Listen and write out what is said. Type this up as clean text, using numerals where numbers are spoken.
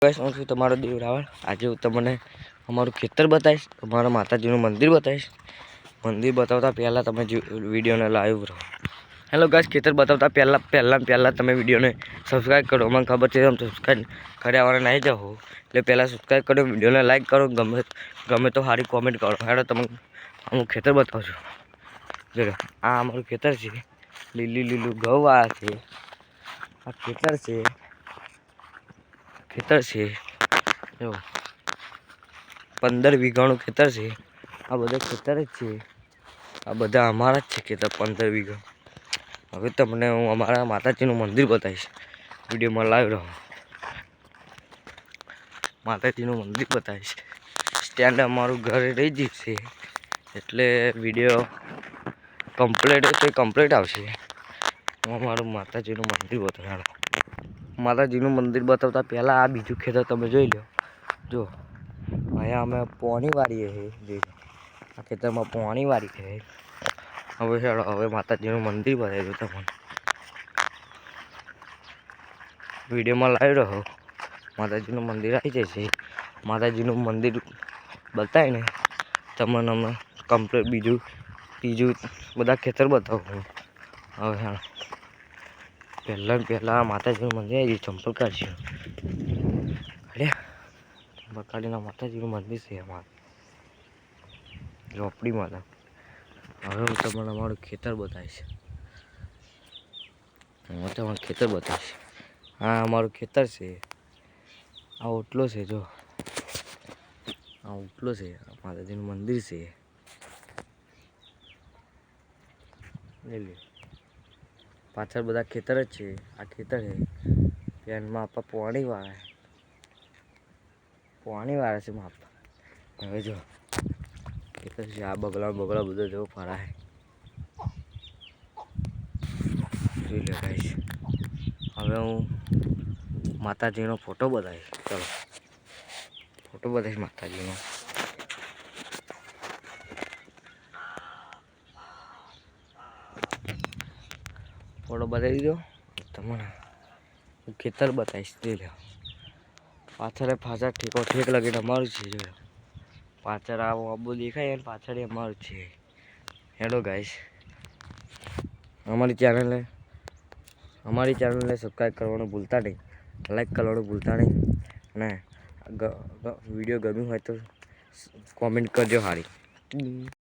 Guys હું છું તમારો દેવ રાવળ। આજે હું તમને અમારું ખેતર બતાવીશ, અમારા માતાજીનું મંદિર બતાવીશ। મંદિર બતાવતા પહેલા તમે વિડિયોને લાઈવ રહો। હેલો ગાઈસ, ખેતર બતાવતા પહેલા તમે વિડિયોને સબસ્ક્રાઇબ કરો। મને ખબર છે તમે સબસ્ક્રાઇબ કર્યાવાળા નહીં જાઓ, એટલે પહેલા સબસ્ક્રાઇબ કરો, વિડિયોને લાઈક કરો, ગમે તો સારી કોમેન્ટ કરો। હેડો તમને હું ખેતર બતાવું છું। જો આ અમારું ખેતર છે, લીલું ઘઉં વાળા છે। આ ખેતર છે જો 15 વીઘાનું ખેતર છે। આ બધા ખેતર જ છે, આ બધા અમારા જ છે ખેતર 15 વીઘા। હવે તમને હું અમારા માતાજીનું મંદિર બતાવીશ, વિડીયોમાં લાઈવ રહો। માતાજીનું મંદિર બતાવીશ। સ્ટેન્ડ અમારું ઘરે રહી જશે, એટલે વિડીયો કમ્પ્લીટ આવશે। હું અમારું માતાજીનું મંદિર બતાવ્યું। માતાજીનું મંદિર બતાવતા પહેલા આ બીજું ખેતર તમે જોઈ લો। જો અહીંયા અમે પોણી વાળીએ છીએ, આ ખેતરમાં પોણી વાળી છે। હવે માતાજીનું મંદિર બતાવી દઉં તમને, વિડીયોમાં લાઈવ રહો। માતાજીનું મંદિર આવી જશે। માતાજીનું મંદિર બતાવીને તમને અમે કમ્પ્લીટ બીજું બધા ખેતર બતાવું। હવે પહેલા માતાજીનું મંદિર આવી જાય, ચંપલ કાઢશું। બકાડીના માતાજીનું મંદિર છે અમારું, ઝોપડી માતા। હવે હું તમને અમારું ખેતર બતાવીશ। આ અમારું ખેતર છે, આ ઓટલો છે। જો આ ઓટલો છે, માતાજીનું મંદિર છે। પાછળ બધા ખેતર જ છે। આ ખેતર છે, પેનમાં આપણા પોણી વાળા છે માપ। હવે જો ખેતર છે, આ બગલા બધો જેવો ફરાય જોઈ લે ગાઈસ। હવે હું માતાજીનો ફોટો બતાવીશ। ચલો ફોટો બતાવીશ માતાજીનો। ફોટો બતાવી દીધો તમને, ખેતર બતાવીશ। જોઈ લો પાછળ ઠેક લગીને અમારું છે। જો પાછળ આબુ દેખાય ને, પાછળ અમારું છે। હેલો ગાઈસ, અમારી ચેનલને સબસ્ક્રાઈબ કરવાનું ભૂલતા નહીં, લાઈક કરવાનું ભૂલતા નહીં, અને વિડીયો ગમ્યું હોય તો કોમેન્ટ કરજો સારી।